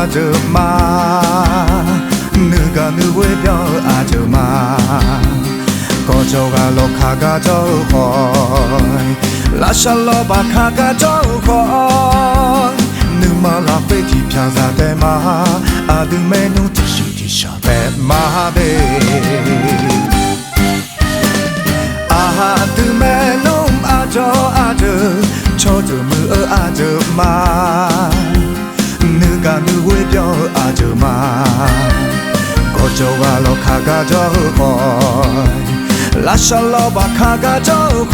아줌마 누가 누구의 별 아줌마 거저가 로카가 저호이 라샬로바 카가 저호이 누마라 페티 피아자데마 아드메누 티시티샤베 마베 아드메누 아저 저주무 아줌마 누가 누구의 별 아줌마 거저가 로카가 저호이 라샬로바 카가 저호이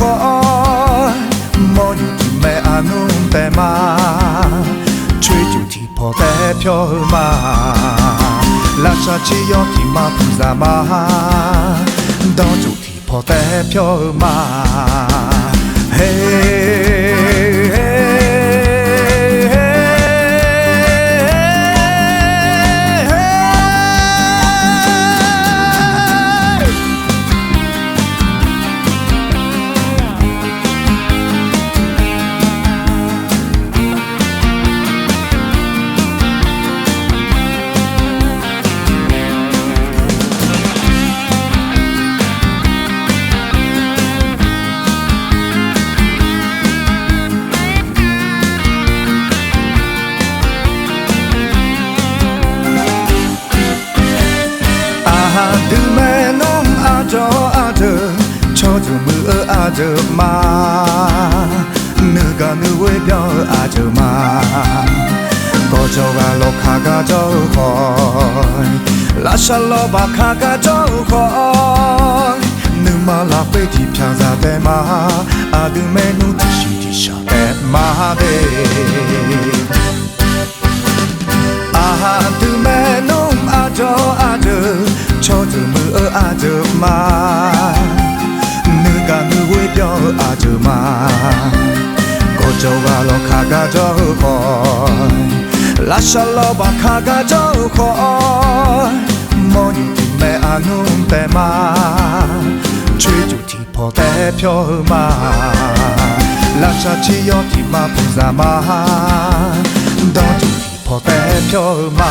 모유팀에 아눈때마 최주티 포대표마 라샤치요티마 부자마 너주티 포대표마 저주무 아줌마 누가 누구의 별 아줌마 거저가 로카가 저호이 라샬로바 카가 저호이 누마라 페티 피아자데마 아드메누 티시티샤베 마베 아드메누 아저 저주무 아줌마 누가 누구의 별 아줌마 거저가 로카가 저호이 라샬로바 카가 저호이 모유팀에 아눈때마 최주티 포대표마 라샤치요티마 부자마 너주티 포대표마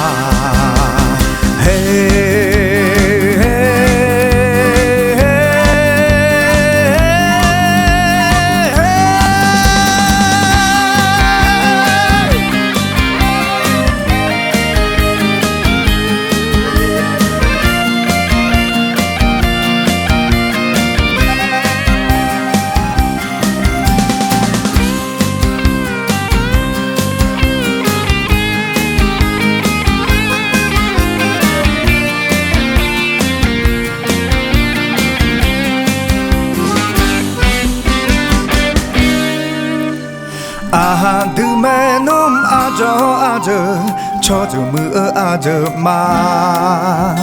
아드메눔 아저 저주무 아줌마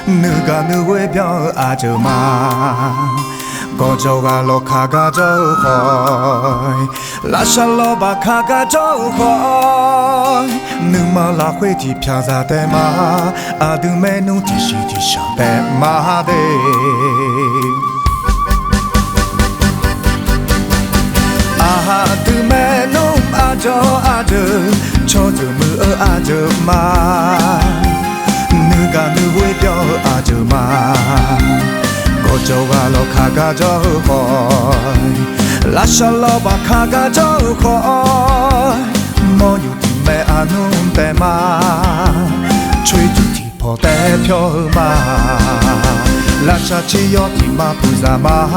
누가 누구의 별 아줌마 거저가 로카가 저호이 라샬로바 카가 저호이 누마라 회티 피아자데마 아드메누 티시티샤베 마베 아드메누 아저 저주무 아줌마 누가 누구의 별 아줌마 거저가 로카가 저호이 라샬로바 카가 저호이 모유팀에 아눈때마 최주티 포대표마 라샤치요티마 부자마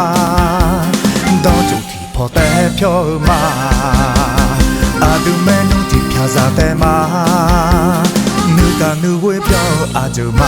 너주티 포대표마 아드메누 티피아자데마 누가 누구의 별 아줌마